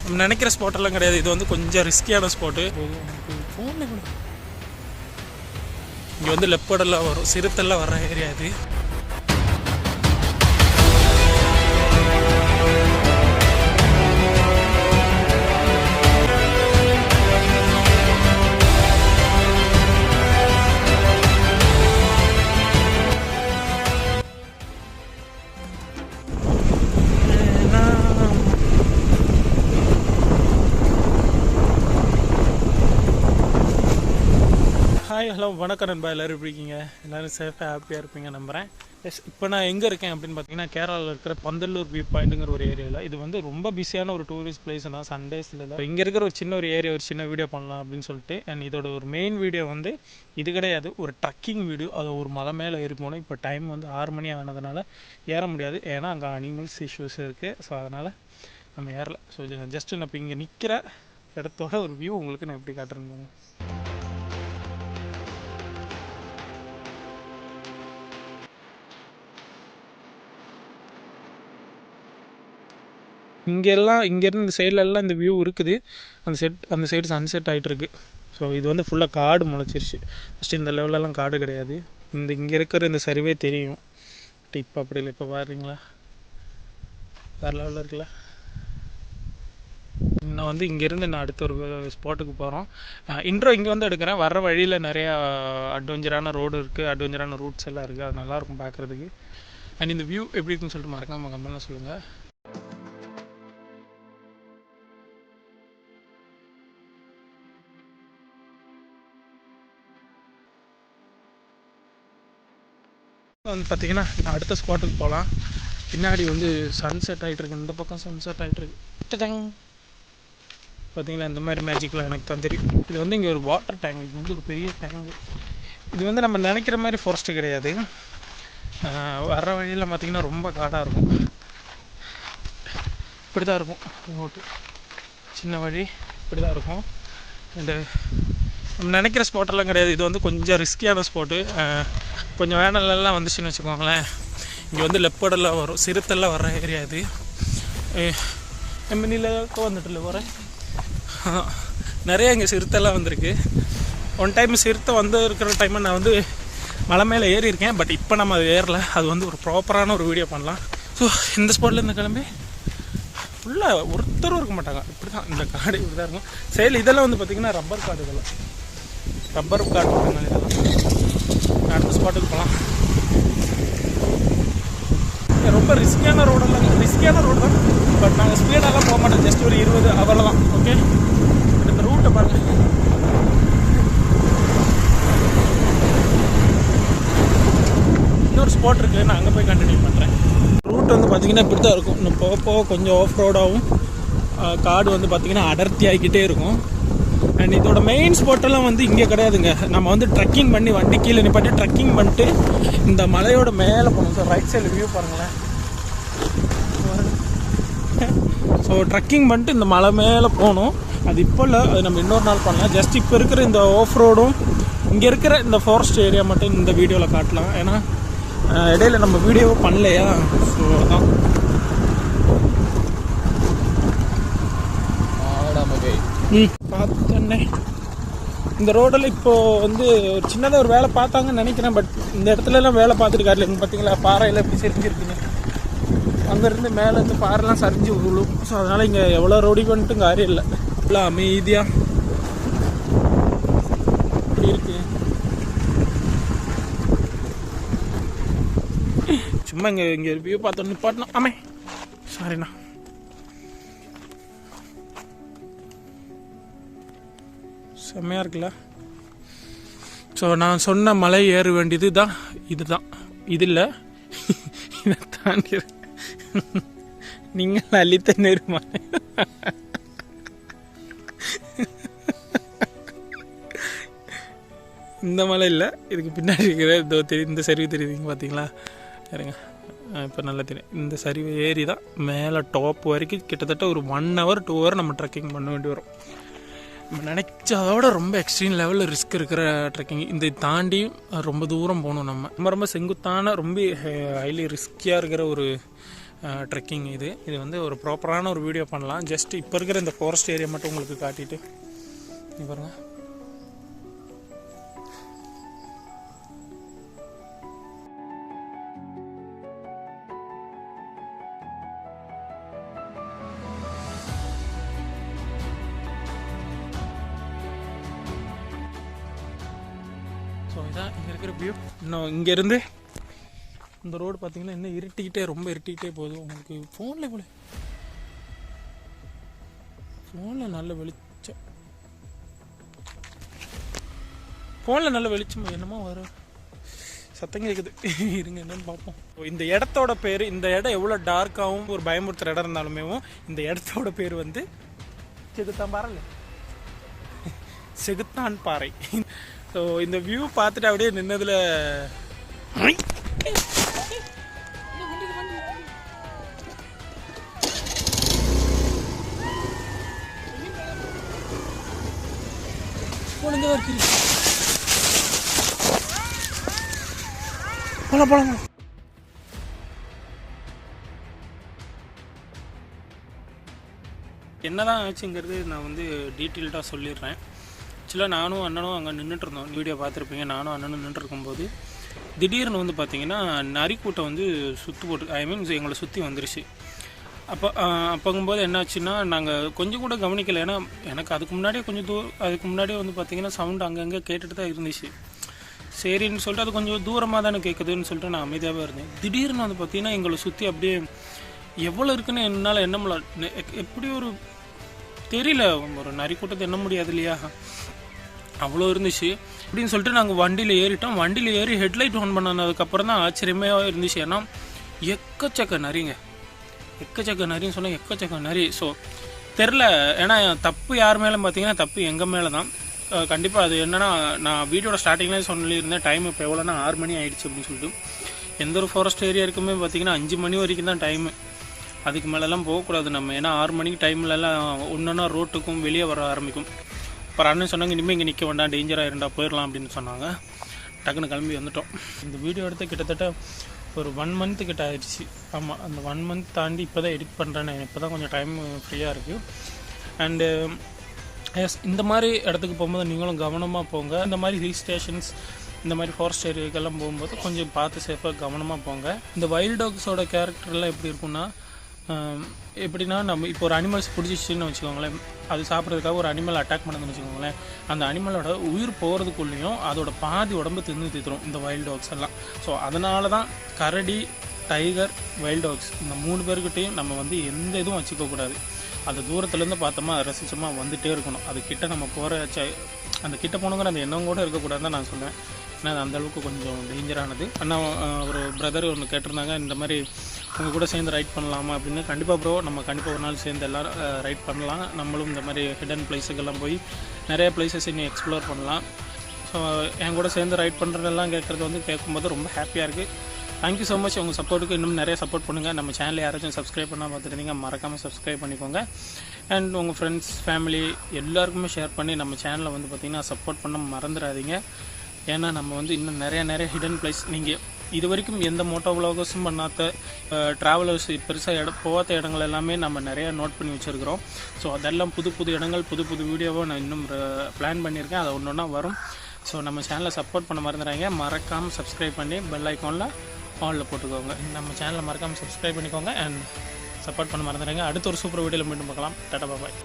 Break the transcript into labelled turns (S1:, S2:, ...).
S1: நம்ம நினைக்கிற ஸ்பாட்டெல்லாம் கிடையாது. இது வந்து கொஞ்சம் ரிஸ்கியான ஸ்பாட்டு. இங்கே வந்து லெப்பர்டெல்லாம் வரும், சிறுத்தெல்லாம் வர்ற ஏரியா இது. ஹாய், ஹலோ, வணக்கம் நண்பா. எல்லோரும் எப்படி இருக்கீங்க? எல்லோரும் சேஃபாக ஹாப்பியாக இருப்பீங்க நம்புகிறேன். எஸ், இப்போ நான் எங்கே இருக்கேன் அப்படின்னு பார்த்தீங்கன்னா, கேரளாவில் இருக்கிற பந்தல்லூர் வியூ பாயிண்ட்டுங்கிற ஒரு ஏரியாவில். இது வந்து ரொம்ப பிஸியான ஒரு டூரிஸ்ட் பிளேஸ் தான், சண்டேஸில். இங்கே இருக்கிற ஒரு சின்ன ஒரு ஏரியா, ஒரு சின்ன வீடியோ பண்ணலாம் அப்படின்னு சொல்லிட்டு. அண்ட் இதோட ஒரு மெயின் வீடியோ வந்து இது கிடையாது, ஒரு ட்ரக்கிங் வீடியோ. அது ஒரு மலை மேலே ஏறி போனோம். இப்போ டைம் வந்து 6 மணி ஆனதுனால ஏற முடியாது, ஏன்னா அங்கே அனிமல்ஸ் இஷ்யூஸ் இருக்குது. ஸோ அதனால் நம்ம ஏறலை. ஸோ ஜஸ்ட்டு நான் இப்போ இங்கே நிற்கிற இடத்தோட ஒரு வியூ உங்களுக்கு நான் எப்படி காட்டுறேன்னு. இங்கேருந்து இந்த சைட்லலாம் இந்த வியூ இருக்குது. அந்த சைடு சன்செட் ஆகிட்டுருக்கு. ஸோ இது வந்து ஃபுல்லாக காடு முளைச்சிருச்சு. ஃபஸ்ட்டு இந்த லெவலெல்லாம் காடு கிடையாது. இங்கே இருக்கிற இந்த சரிவே தெரியும். பட் இப்போ அப்படி இல்லை. இப்போ பாருங்களா, வேறு லெவலில் இருக்குல்ல. நான் வந்து இங்கேருந்து நான் அடுத்த ஒரு ஸ்பாட்டுக்கு போகிறோம். இன்ட்ரோ இங்கே வந்து எடுக்கிறேன். வர வழியில் நிறையா அட்வென்ச்சரான ரோடு இருக்குது, அட்வென்ச்சரான ரூட்ஸ் எல்லாம் இருக்குது. அது நல்லாயிருக்கும் பார்க்குறதுக்கு. அண்ட் இந்த வியூ எப்படி இருக்குன்னு சொல்லிட்டு மறக்காம கமெண்ட்ல சொல்லுங்கள். வந்து பார்த்திங்கன்னா நான் அடுத்த ஸ்பாட்டுக்கு போகலாம். பின்னாடி வந்து சன்செட் ஆகிட்டுருக்கு. இந்த பக்கம் சன்செட் ஆகிட்டுருக்கு. பார்த்திங்களா, இந்த மாதிரி மேஜிக்லாம் எனக்கு தான் தெரியும். இது வந்து இங்கே ஒரு வாட்டர் டேங்க். இது வந்து ஒரு பெரிய டேங்க். இது வந்து நம்ம நினைக்கிற மாதிரி ஃபாரஸ்ட்டு கிடையாது. வர்ற வழியில் பார்த்திங்கன்னா ரொம்ப காடாக இருக்கும். இப்படி தான் இருக்கும் ரோட்டு, சின்ன வழி இப்படி தான் இருக்கும். அண்டு நம்ம நினைக்கிற ஸ்பாட்டெல்லாம் கிடையாது. இது வந்து கொஞ்சம் ரிஸ்கியான ஸ்பாட்டு. கொஞ்சம் வேனலெல்லாம் வந்துச்சுன்னு வச்சுக்கோங்களேன், இங்கே வந்து லெப்பர்டெல்லாம் வரும், சிறுத்தெல்லாம் வர்ற ஏரியா இது. எம்பனியில் வந்துட்டுல போகிறேன். நிறைய இங்கே சிறுத்தெல்லாம் வந்திருக்கு. ஒன் டைம் சிறுத்தை வந்து இருக்கிற டைமை நான் வந்து மலை மேலே ஏறி இருக்கேன். பட் இப்போ நம்ம அது ஏறலை. அது வந்து ஒரு ப்ராப்பரான ஒரு வீடியோ பண்ணலாம். ஸோ இந்த ஸ்பாட்டில் இந்த கிளம்பி ஃபுல்லாக ஒருத்தரும் இருக்க மாட்டாங்க. இப்படி தான் இந்த காடு இப்படி தான் இருக்கும். சைடில் இதெல்லாம் வந்து பார்த்திங்கன்னா ரப்பர் காடு. இதெல்லாம் ரப்பர் காடு இதெல்லாம். அடுத்த ஸ்பாட்டுக்கு போகலாம். ரொம்ப ரிஸ்கியான ரோடு தான். பட் நாங்கள் ஸ்பீடெல்லாம் போக மாட்டோம். ஜஸ்ட் ஒரு 20 அவ்வளோதான். ஓகே, இந்த ரூட்டை பாருங்கள். இன்னொரு ஸ்பாட் இருக்குது, நான் அங்கே போய் கண்டினியூ பண்ணுறேன். ரூட் வந்து பார்த்திங்கன்னா இப்படி தான் இருக்கும். இன்னும் போக கொஞ்சம் ஆஃப் ரோடாகவும் காடு வந்து பார்த்திங்கன்னா அடர்த்தி ஆகிக்கிட்டே இருக்கும். அண்ட் இதோட மெயின் ஸ்பாட்டெல்லாம் வந்து இங்கே கிடையாதுங்க. நம்ம வந்து ட்ரக்கிங் பண்ணி வண்டி கீழே நிப்பாட்டி ட்ரக்கிங் பண்ணிட்டு இந்த மலையோட மேலே போகணும். ஸோ ரைட் சைடில் வியூ பாருங்களேன். ஸோ ட்ரக்கிங் பண்ணிட்டு இந்த மலை மேலே போகணும். அது இப்போ இல்லை, அது நம்ம இன்னொரு நாள் பண்ணலாம். ஜஸ்ட் இப்போ இருக்கிற இந்த ஆஃப் ரோடும் இங்கே இருக்கிற இந்த ஃபாரஸ்ட் ஏரியா மட்டும் இந்த வீடியோவில் காட்டலாம். ஏன்னா இடையில நம்ம வீடியோவை பண்ணலையா. ஸோ அதான் பார்த்தோன்னே இந்த ரோடில் இப்போது வந்து ஒரு சின்னதாக ஒரு வேலை பார்த்தாங்கன்னு நினைக்கிறேன். பட் இந்த இடத்துலலாம் வேலை பார்த்துருக்காரு. இங்கே பார்த்தீங்களா, பாறையில் எப்படி செஞ்சுருக்குங்க. அங்கேருந்து மேலேருந்து பாறைலாம் சரிஞ்சு விழும். ஸோ அதனால் இங்கே எவ்வளோ ரோடி பண்ணிட்டு காரியம் இல்லை. இல்லை, அமைதியாக இப்படி இருக்கு. சும்மா இங்கே வியூ பார்த்தோன்னு நிப்பாட்டணும். ஆமே, சாரிண்ணா. செம்மையாக இருக்குல்ல. ஸோ நான் சொன்ன மலை ஏற வேண்டியது தான் இதுதான். இது இல்லை, இதை தாண்டி நீங்கள் அள்ளித்த நேருமா. இந்த மலை இல்லை, இதுக்கு பின்னாடி இருக்கிற இந்த சரிவு தெரியுதுங்க பார்த்தீங்களா. சரிங்க, இப்போ நல்லா தெரியும். இந்த சரிவு ஏறி தான் மேலே டாப் வரைக்கும் கிட்டத்தட்ட ஒரு 1 hour 2 hour நம்ம ட்ரெக்கிங் பண்ண வேண்டி வரும். நம்ம நினச்சதோட ரொம்ப எக்ஸ்ட்ரீம் லெவலில் ரிஸ்க் இருக்கிற ட்ரெக்கிங். இந்த தாண்டி ரொம்ப தூரம் போகணும். நம்ம ரொம்ப செங்குத்தான ரொம்ப ஹைலி ரிஸ்கியாக இருக்கிற ஒரு ட்ரெக்கிங். இது வந்து ஒரு ப்ராப்பரான ஒரு வீடியோ பண்ணலாம். ஜஸ்ட் இப்போ இருக்கிற இந்த ஃபாரஸ்ட் ஏரியா மட்டும் உங்களுக்கு காட்டிட்டு பாருங்க. ஸோ இதான் இங்கே இருக்கிற வியூ. இன்னும் இங்கேருந்து இந்த ரோடு பார்த்தீங்கன்னா இன்னும் ரொம்ப இருட்டிக்கிட்டே போகுது. உங்களுக்கு ஃபோனில் நல்ல வெளிச்சம் என்னமோ வரும், சத்தம் கேட்குது. இருங்க என்னன்னு பார்ப்போம். இந்த இடத்தோட பேர், இந்த இடம் எவ்வளோ டார்க்காகவும் ஒரு பயமுறுத்துகிற இடம் இருந்தாலுமே இந்த இடத்தோட பேர் வந்து செகுத்தான் பாறை. ஸோ இந்த வியூ பார்த்துட்டு அப்படியே நின்னதில் போலாம். என்னதான் ஆச்சுங்கிறது நான் வந்து டீட்டெயில்டாக சொல்லிடுறேன். ஆக்சுவலாக நானும் அண்ணனும் அங்கே நின்றுட்டுருந்தோம். வீடியோ பார்த்துருப்பீங்க. நானும் அண்ணனும் நின்றுருக்கும்போது திடீர்னு வந்து பார்த்திங்கன்னா நரிக்கூட்டம் வந்து எங்களை சுற்றி வந்துருச்சு. அப்போங்கும்போது என்னாச்சுன்னா நாங்கள் கொஞ்சம் கூட கவனிக்கலை. ஏன்னா எனக்கு அதுக்கு முன்னாடியே வந்து பார்த்திங்கன்னா சவுண்டு அங்கங்கே கேட்டுட்டு தான் இருந்துச்சு. சரின்னு சொல்லிட்டு அது கொஞ்சம் தூரமாக தானே கேட்குதுன்னு சொல்லிட்டு நான் அமைதியாகவே இருந்தேன். திடீர்னு வந்து பார்த்திங்கன்னா எங்களை சுற்றி அப்படியே எவ்வளோ இருக்குன்னு என்னால் எண்ண முடியல. எப்படி ஒரு தெரியல, ஒரு நரிக்கூட்டத்தை எண்ண முடியாது இல்லையா, அவ்வளோ இருந்துச்சு. அப்படின்னு சொல்லிட்டு நாங்கள் வண்டியில் ஏறிட்டோம். வண்டியில் ஏறி ஹெட்லைட் ஆன் பண்ணதுக்கப்புறம் தான் ஆச்சரியமாக இருந்துச்சு. ஏன்னா எக்கச்சக்க நரின்னு சொன்னால் எக்கச்சக்க நரி. ஸோ தெரில, ஏன்னா தப்பு யார் மேலே பார்த்தீங்கன்னா தப்பு எங்கள் மேலே தான் கண்டிப்பாக. அது என்னென்னா, நான் வீடியோட ஸ்டார்டிங்லேயே சொல்லியிருந்தேன் டைம் இப்போ எவ்வளோனா 6 மணி ஆகிடுச்சு அப்படின்னு சொல்லிட்டு. எந்த ஒரு ஃபாரஸ்ட் ஏரியா இருக்குமே பார்த்திங்கன்னா 5 மணி வரைக்கும் தான் டைமு. அதுக்கு மேலெல்லாம் போகக்கூடாது நம்ம. ஏன்னா 6 மணிக்கு டைம்லலாம் ஒன்றா ரோட்டுக்கும் வெளியே வர ஆரம்பிக்கும். அப்புறம் அண்ணன் சொன்னாங்க இனிமேல் இங்கே நிற்க வேண்டாம், டேஞ்சராக இருந்தால் போயிடலாம் அப்படின்னு சொன்னாங்க. டக்குன்னு கிளம்பி வந்துட்டோம். இந்த வீடியோ எடுத்து கிட்டத்தட்ட ஒரு 1 மந்த்து கிட்ட ஆயிடுச்சு. ஆமாம், அந்த 1 மந்த் தாண்டி இப்போ தான் எடிட் பண்ணுறேன். இப்போ தான் கொஞ்சம் டைம் ஃப்ரீயாக இருக்குது. அண்டு இந்த மாதிரி இடத்துக்கு போகும்போது நீங்களும் கவனமாக போங்க. இந்த மாதிரி ஹில் ஸ்டேஷன்ஸ், இந்த மாதிரி ஃபாரஸ்ட் ஏரியாக்கெல்லாம் போகும்போது கொஞ்சம் பார்த்து சேஃபாக கவனமாக போங்க. இந்த வைல்ட் டாக்ஸோட கேரக்டர்லாம் எப்படி இருக்குன்னா, எப்படின்னா நம்ம இப்போ ஒரு அனிமல்ஸ் பிடிச்சிச்சின்னு வச்சுக்கோங்களேன், அது சாப்பிட்றதுக்காக ஒரு அனிமல் அட்டாக் பண்ணுதுன்னு வச்சுக்கோங்களேன், அந்த அனிமலோட உயிர் போகிறதுக்குள்ளேயும் அதோட பாதி உடம்பு தீத்துரும் இந்த வைல்ட் டாக்ஸ் எல்லாம். ஸோ அதனால தான் கரடி, டைகர், வைல்ட் டாக்ஸ் இந்த 3 பேர்கிட்டையும் நம்ம வந்து எந்த இதுவும் வச்சுக்கக்கூடாது. அது தூரத்துலேருந்து பார்த்தோமா ரசிச்சோமா வந்துகிட்டே இருக்கணும். அது கிட்ட நம்ம அந்த கிட்ட போனோங்கிற அந்த எண்ணம் கூட இருக்கக்கூடாதுன்னு நான் சொல்லுவேன். ஏன்னா அது அந்தளவுக்கு கொஞ்சம் டேஞ்சரானது. ஆனால் ஒரு பிரதர் ஒன்று கேட்டிருந்தாங்க, இந்த மாதிரி உங்கள் கூட சேர்ந்து ரைட் பண்ணலாமா அப்படின்னு. கண்டிப்பாக ப்ரோ, நம்ம கண்டிப்பாக ஒரு நாள் சேர்ந்து எல்லோரும் ரைட் பண்ணலாம். நம்மளும் இந்த மாதிரி ஹிடன் பிளேஸுக்கெல்லாம் போய் நிறைய பிளேஸஸ் இன்னும் எக்ஸ்ப்ளோர் பண்ணலாம். ஸோ என் கூட சேர்ந்து ரைட் பண்ணுறதெல்லாம் கேட்கும்போது ரொம்ப ஹாப்பியாக இருக்குது. Thank you so much. உங்கள் சப்போர்ட்டுக்கு இன்னும் நிறைய சப்போர்ட் பண்ணுங்கள். நம்ம சேனலை யாராச்சும் சப்ஸ்கிரைப் பண்ணால் பார்த்துருந்தீங்க, மறக்காமல் சப்ஸ்கிரைப் பண்ணிக்கோங்க. அண்ட் உங்கள் ஃப்ரெண்ட்ஸ், ஃபேமிலி எல்லாருக்குமே ஷேர் பண்ணி நம்ம சேனலை வந்து பார்த்திங்கன்னா சப்போர்ட் பண்ண மறந்துடாதீங்க. ஏன்னா நம்ம வந்து இன்னும் நிறைய ஹிடன் பிளேஸ், நீங்கள் இது வரைக்கும் எந்த மோட்டோ விலாகர்ஸும் பண்ணாத ட்ராவலர்ஸ் பெருசாக போகாத இடங்கள் எல்லாமே நம்ம நிறையா நோட் பண்ணி வச்சுருக்கிறோம். ஸோ அதெல்லாம் புது இடங்கள், புது வீடியோவை நான் இன்னும் பிளான் பண்ணியிருக்கேன். அது ஒன்று ஒன்றா வரும். ஸோ நம்ம சேனலை சப்போர்ட் பண்ண மறந்துடாங்க. மறக்காமல் சப்ஸ்கிரைப் பண்ணி பெல் ஐக்கானில் ஆனில் போட்டுக்கோங்க. நம்ம சேனலை மறக்காமல் சப்ஸ்கிரைப் பண்ணிக்கோங்க அண்ட் சப்போர்ட் பண்ண மறந்துடுங்க. அடுத்த ஒரு சூப்பர் வீடியோவில் மீண்டும் பார்க்கலாம். டாடா பாய்.